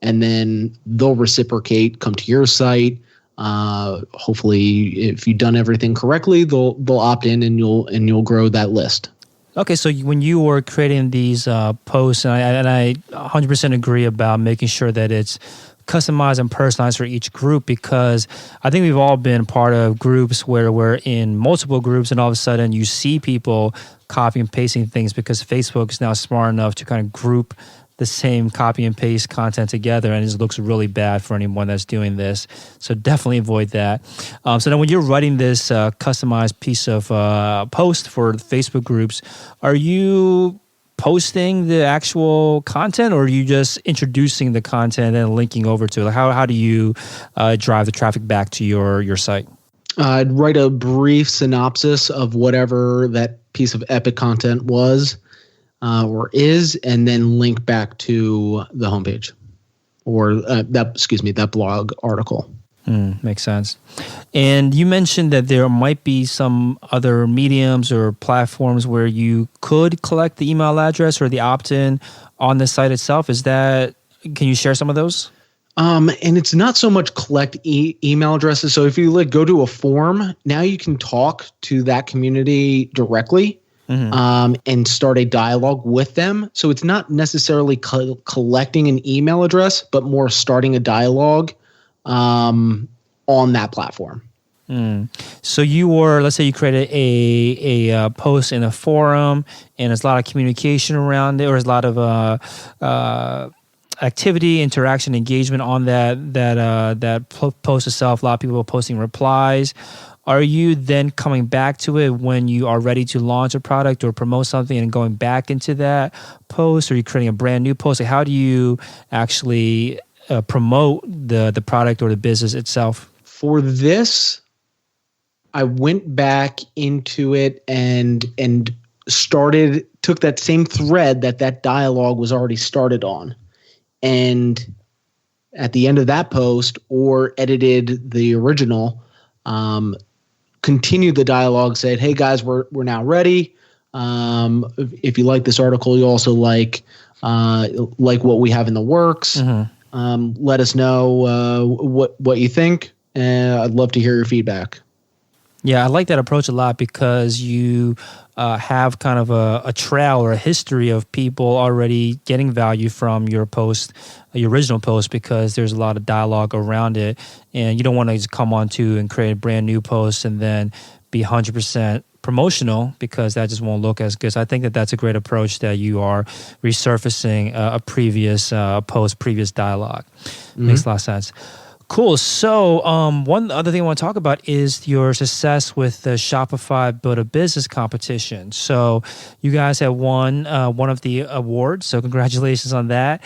Speaker 2: And then they'll reciprocate, come to your site. Hopefully, if you've done everything correctly, they'll opt in and you'll grow that list.
Speaker 1: Okay, so when you were creating these posts, and I 100% agree about making sure that it's customized and personalized for each group, because I think we've all been part of groups where we're in multiple groups and all of a sudden you see people copy and pasting things because Facebook is now smart enough to kind of group the same copy and paste content together, and it looks really bad for anyone that's doing this. So definitely avoid that. So then when you're writing this customized piece of post for the Facebook groups, are you posting the actual content, or are you just introducing the content and linking over to it? Like how do you drive the traffic back to your site?
Speaker 2: I'd write a brief synopsis of whatever that piece of epic content was or is, and then link back to the homepage or that blog article.
Speaker 1: Makes sense. And you mentioned that there might be some other mediums or platforms where you could collect the email address or the opt-in on the site itself. Can you share some of those?
Speaker 2: And it's not so much collect email addresses. So if you go to a forum, now you can talk to that community directly. and start a dialogue with them. So it's not necessarily collecting an email address, but more starting a dialogue on that platform.
Speaker 1: So let's say you created a post in a forum, and there's a lot of communication around it, or there's a lot of activity, interaction, engagement on that post itself. A lot of people are posting replies. Are you then coming back to it when you are ready to launch a product or promote something and going back into that post? Or are you creating a brand new post? Like, how do you actually promote the product or the business itself?
Speaker 2: For this, I went back into it and took that same thread that dialogue was already started on. And at the end of that post, or edited the original, continued the dialogue, said, hey guys, we're now ready. If you like this article, you also like what we have in the works. Let us know what you think. I'd love to hear your feedback.
Speaker 1: Yeah, I like that approach a lot because you have kind of a trail or a history of people already getting value from your post, your original post, because there's a lot of dialogue around it. And you don't want to just come on to and create a brand new post and then be 100% promotional, because that just won't look as good. So I think that's a great approach, that you are resurfacing a previous post, previous dialogue. Makes a lot of sense. Cool. So one other thing I want to talk about is your success with the Shopify Build a Business competition. So you guys have won one of the awards. So congratulations on that.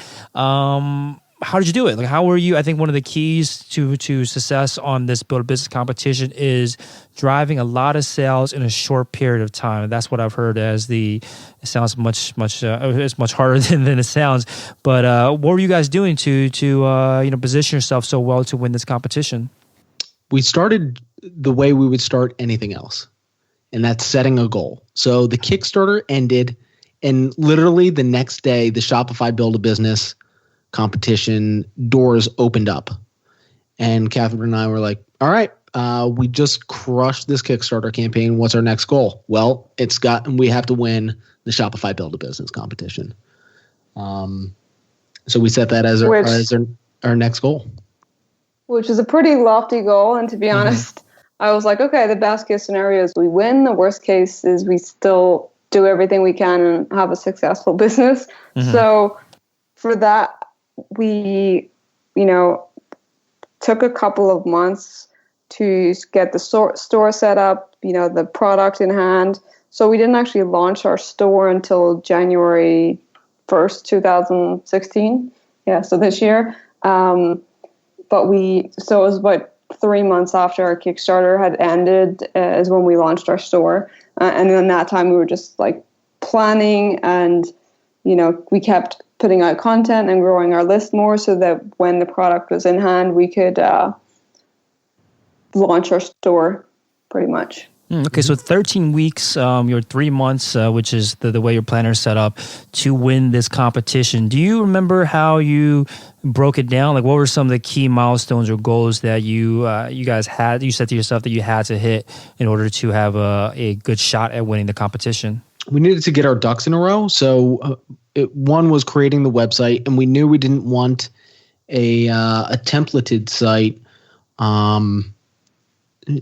Speaker 1: How did you do it? Like, how were you? I think one of the keys to success on this Build a Business competition is driving a lot of sales in a short period of time. And that's what I've heard it sounds much it's much harder than it sounds. But what were you guys doing to position yourself so well to win this competition?
Speaker 2: We started the way we would start anything else, and that's setting a goal. So the Kickstarter ended, and literally the next day, the Shopify Build a Business competition doors opened up, and Catherine and I were like, all right, we just crushed this Kickstarter campaign. What's our next goal? Well, we have to win the Shopify Build a Business competition. So we set that as our next goal.
Speaker 3: Which is a pretty lofty goal. And to be honest, I was like, okay, the best case scenario is we win. The worst case is we still do everything we can and have a successful business. So for that, we, took a couple of months to get the store set up, the product in hand. So we didn't actually launch our store until January 1st, 2016. Yeah, so this year. So it was about 3 months after our Kickstarter had ended is when we launched our store. And then that time we were just like planning, and, we kept putting out content and growing our list more so that when the product was in hand, we could launch our store pretty much.
Speaker 1: Okay, so 13 weeks, your 3 months, which is the way your planner is set up to win this competition. Do you remember how you broke it down? Like, what were some of the key milestones or goals that you guys had? You said to yourself that you had to hit in order to have a good shot at winning the competition.
Speaker 2: We needed to get our ducks in a row. So one was creating the website, and we knew we didn't want a templated site.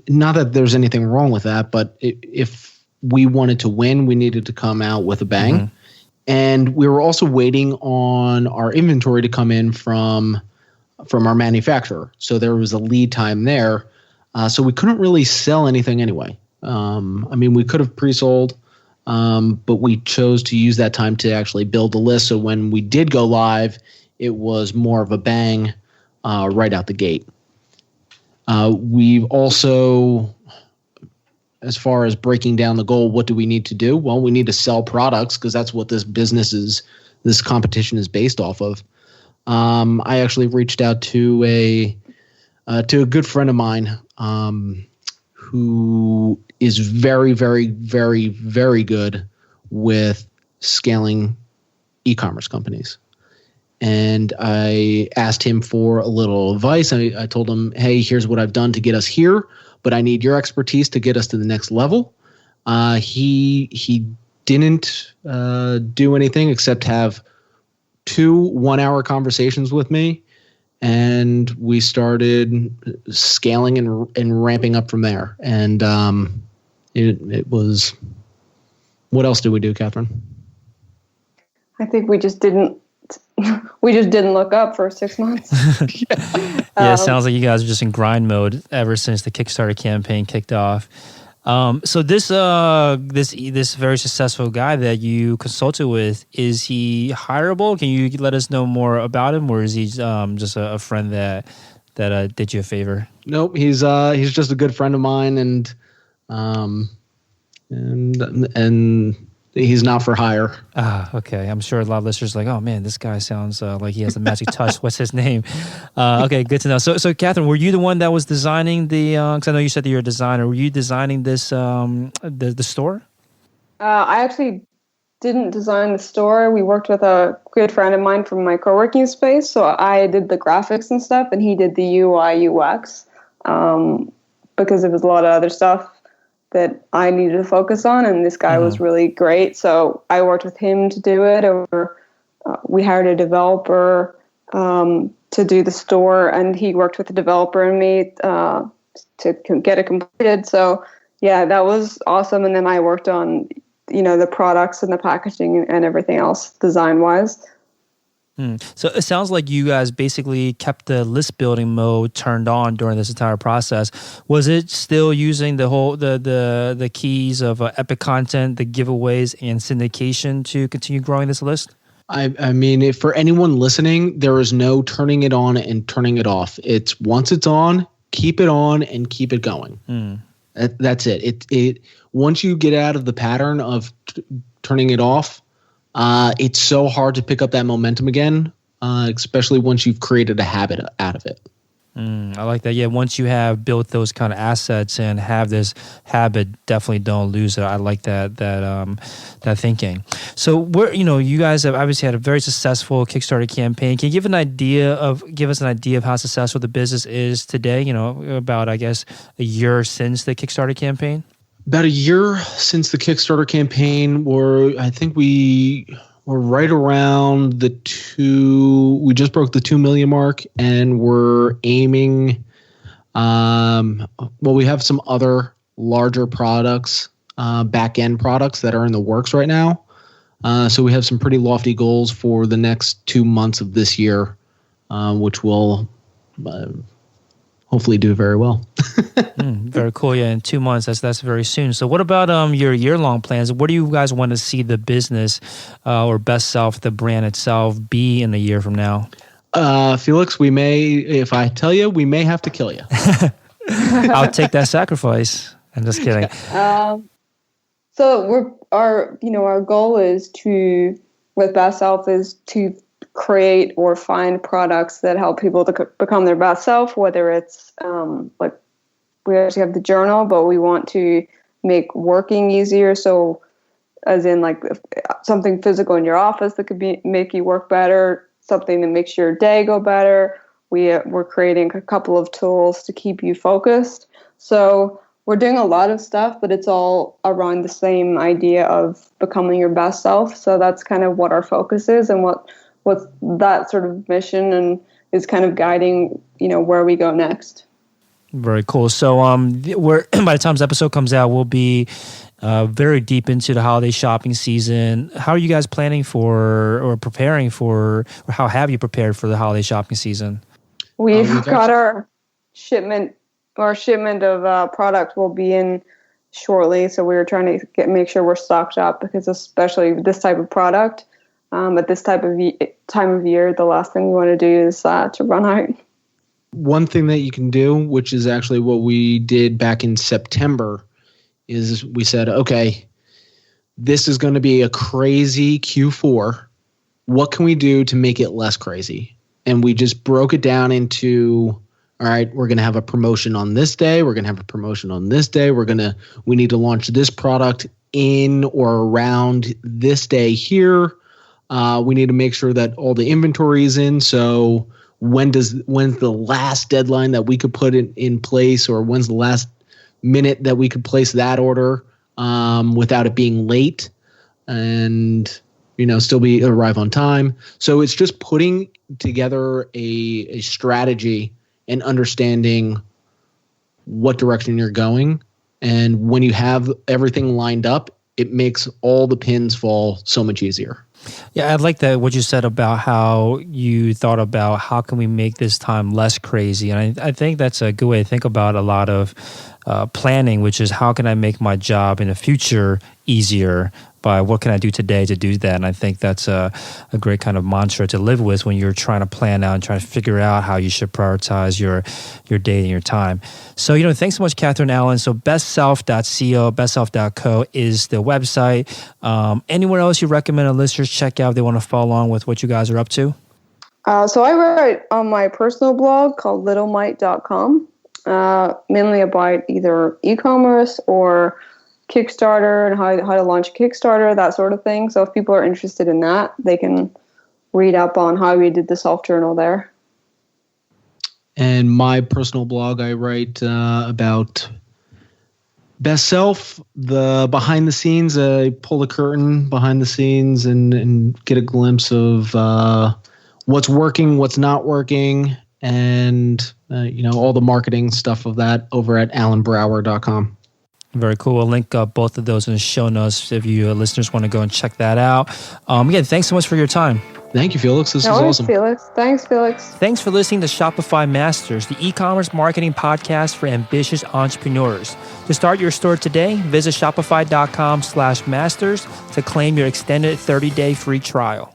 Speaker 2: Not that there's anything wrong with that, but if we wanted to win, we needed to come out with a bang. And we were also waiting on our inventory to come in from our manufacturer. So there was a lead time there. So we couldn't really sell anything anyway. We could have pre-sold, but we chose to use that time to actually build the list. So when we did go live, it was more of a bang right out the gate. We've also, as far as breaking down the goal, what do we need to do? Well, we need to sell products, because that's what this competition is based off of. I actually reached out to a good friend of mine who is very, very, very, very good with scaling e-commerce companies. And I asked him for a little advice. I told him, hey, here's what I've done to get us here, but I need your expertise to get us to the next level. He didn't do anything except have 2 1-hour conversations with me, and we started scaling and ramping up from there. And it was. What else did we do, Catherine?
Speaker 3: I think we just didn't look up for 6 months.
Speaker 1: Yeah, it sounds like you guys are just in grind mode ever since the Kickstarter campaign kicked off. So this very successful guy that you consulted with, is he hireable? Can you let us know more about him, or is he just a friend that did you a favor?
Speaker 2: Nope, he's just a good friend of mine, and he's not for hire.
Speaker 1: Okay. I'm sure a lot of listeners are like, oh man, this guy sounds like he has a magic touch. What's his name? Okay, good to know. So Catherine, were you the one that was designing the? Because I know you said that you're a designer. Were you designing this the store?
Speaker 3: I actually didn't design the store. We worked with a good friend of mine from my co-working space, so I did the graphics and stuff, and he did the UI UX because there was a lot of other stuff that I needed to focus on, and this guy was really great. So I worked with him to do it, or we hired a developer to do the store, and he worked with the developer and me to get it completed. So yeah, that was awesome. And then I worked on, the products and the packaging and everything else design-wise.
Speaker 1: So it sounds like you guys basically kept the list building mode turned on during this entire process. Was it still using the whole the keys of epic content, the giveaways, and syndication to continue growing this list?
Speaker 2: I mean, if for anyone listening, there is no turning it on and turning it off. It's once it's on, keep it on and keep it going. That's it. It once you get out of the pattern of turning it off, it's so hard to pick up that momentum again, especially once you've created a habit out of it.
Speaker 1: I like that. Yeah, once you have built those kind of assets and have this habit, definitely don't lose it. I like that thinking. So you guys have obviously had a very successful Kickstarter campaign. Can you give us an idea of how successful the business is today? About I guess a year since the Kickstarter campaign.
Speaker 2: About a year since the Kickstarter campaign, I think we were right around we just broke the 2 million mark, and we're aiming, we have some other larger products, back-end products that are in the works right now. So we have some pretty lofty goals for the next 2 months of this year, which will hopefully do very well.
Speaker 1: Very cool. Yeah, in 2 months, that's very soon. So what about your year-long plans? What do you guys want to see the business or best self, the brand itself, be in a year from now?
Speaker 2: Felix, if I tell you, we may have to kill you.
Speaker 1: I'll take that sacrifice. I'm just kidding.
Speaker 3: So our goal is with Best Self is to create or find products that help people to become their best self, whether it's like we actually have the journal, but we want to make working easier. So as in like something physical in your office that could make you work better, something that makes your day go better. We're creating a couple of tools to keep you focused. So we're doing a lot of stuff, but it's all around the same idea of becoming your best self. So that's kind of what our focus is, and what that sort of mission and is kind of guiding, where we go next.
Speaker 1: Very cool. So by the time this episode comes out, we'll be very deep into the holiday shopping season. How are you guys planning for or preparing for, or how have you prepared for the holiday shopping season?
Speaker 3: We've got our shipment of product will be in shortly. So we're trying to make sure we're stocked up, because especially this type of product, at this time of year, the last thing we want to do is to run out.
Speaker 2: One thing that you can do, which is actually what we did back in September, is we said, okay, this is going to be a crazy Q4. What can we do to make it less crazy? And we just broke it down into, all right, we're going to have a promotion on this day. We're going to have a promotion on this day. We need to launch this product in or around this day here. We need to make sure that all the inventory is in. So when's the last deadline that we could put it in place, or when's the last minute that we could place that order without it being late? and still arrive on time. So it's just putting together a strategy and understanding what direction you're going. And when you have everything lined up, it makes all the pins fall so much easier.
Speaker 1: Yeah, I like that what you said about how you thought about how can we make this time less crazy. And I think that's a good way to think about a lot of planning, which is how can I make my job in the future easier by what can I do today to do that. And I think that's a great kind of mantra to live with when you're trying to plan out and trying to figure out how you should prioritize your day and your time. So, thanks so much, Catherine Allen. So bestself.co, bestself.co is the website. Anywhere else you recommend our listeners check out if they want to follow along with what you guys are up to?
Speaker 3: So I write on my personal blog called littlemight.com, mainly about either e-commerce or Kickstarter and how to launch a Kickstarter, that sort of thing. So if people are interested in that, they can read up on how we did the self journal there.
Speaker 2: And my personal blog, I write about Best Self, the behind the scenes. I pull the curtain behind the scenes and get a glimpse of what's working, what's not working, and all the marketing stuff of that over at alanbrower.com.
Speaker 1: Very cool. We'll link up both of those in the show notes if you listeners want to go and check that out. Again, thanks so much for your time.
Speaker 2: Thank you, Felix. This was awesome.
Speaker 3: Felix. Thanks, Felix.
Speaker 1: Thanks for listening to Shopify Masters, the e-commerce marketing podcast for ambitious entrepreneurs. To start your store today, visit shopify.com/masters to claim your extended 30-day free trial.